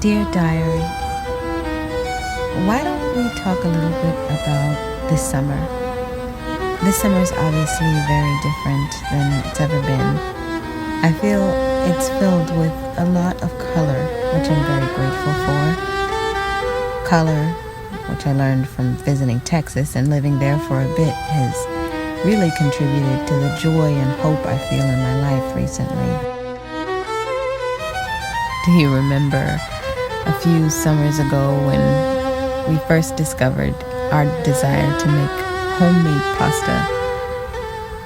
Dear Diary, why don't we talk a little bit about this summer? This summer is obviously very different than it's ever been. I feel it's filled with a lot of color, which I'm very grateful for. Color, which I learned from visiting Texas and living there for a bit, has really contributed to the joy and hope I feel in my life recently. Do you remember a few summers ago when we first discovered our desire to make homemade pasta?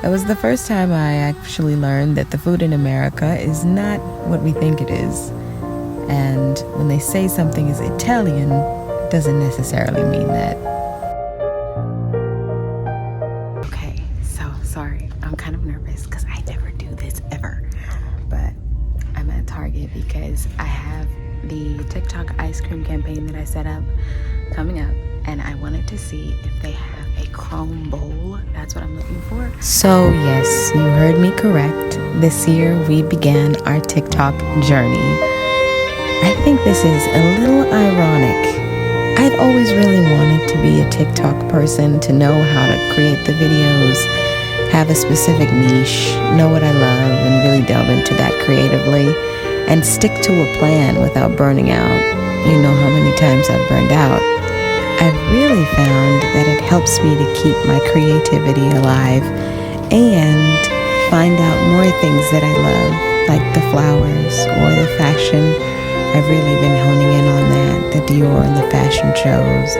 That was the first time I actually learned that the food in America is not what we think it is. And when they say something is Italian, it doesn't necessarily mean that. Okay, so sorry, I'm kind of nervous because I never do this ever. But I'm at Target because I have the TikTok ice cream campaign that I set up coming up, and I wanted to see if they have a chrome bowl. That's what I'm looking for. So yes, you heard me correct. This year we began our TikTok journey. I think this is a little ironic. I've always really wanted to be a TikTok person, to know how to create the videos, have a specific niche, know what I love, and really delve into that creatively, and stick to a plan without burning out. You know how many times I've burned out. I've really found that it helps me to keep my creativity alive and find out more things that I love, like the flowers or the fashion. I've really been honing in on that, the Dior and the fashion shows,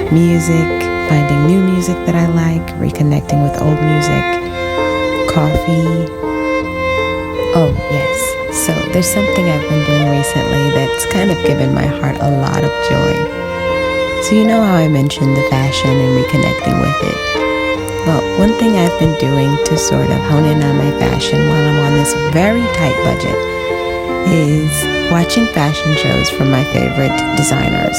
music, finding new music that I like, reconnecting with old music, coffee. Oh yes, so there's something I've been doing recently that's kind of given my heart a lot of joy. So you know how I mentioned the fashion and reconnecting with it? Well, one thing I've been doing to sort of hone in on my fashion while I'm on this very tight budget is watching fashion shows from my favorite designers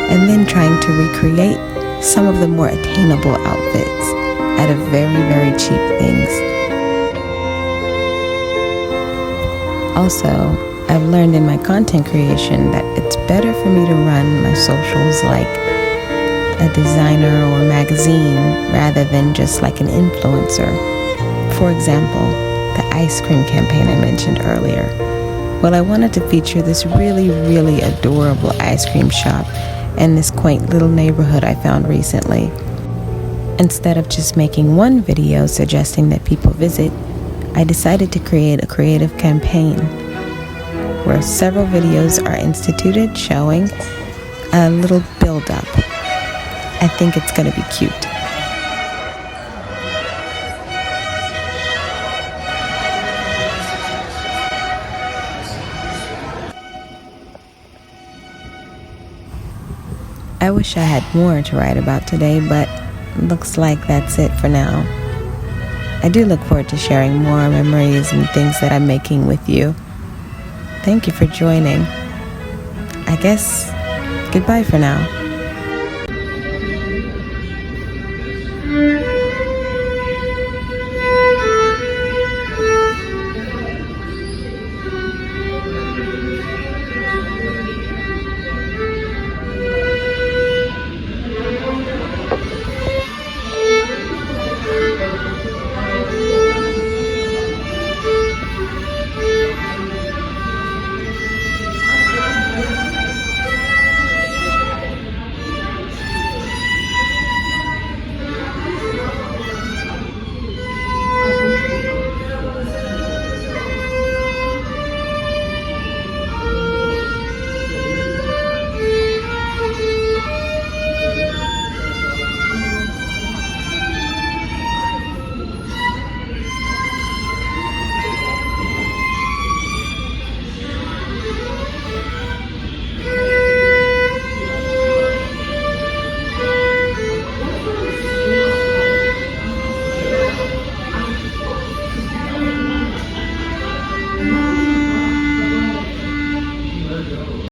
and then trying to recreate some of the more attainable outfits out of very, very cheap things. Also, I've learned in my content creation that it's better for me to run my socials like a designer or magazine rather than just like an influencer. For example, the ice cream campaign I mentioned earlier. Well, I wanted to feature this really, really adorable ice cream shop in this quaint little neighborhood I found recently. Instead of just making one video suggesting that people visit, I decided to create a creative campaign where several videos are instituted showing a little build-up. I think it's going to be cute. I wish I had more to write about today, but looks like that's it for now. I do look forward to sharing more memories and things that I'm making with you. Thank you for joining. I guess goodbye for now.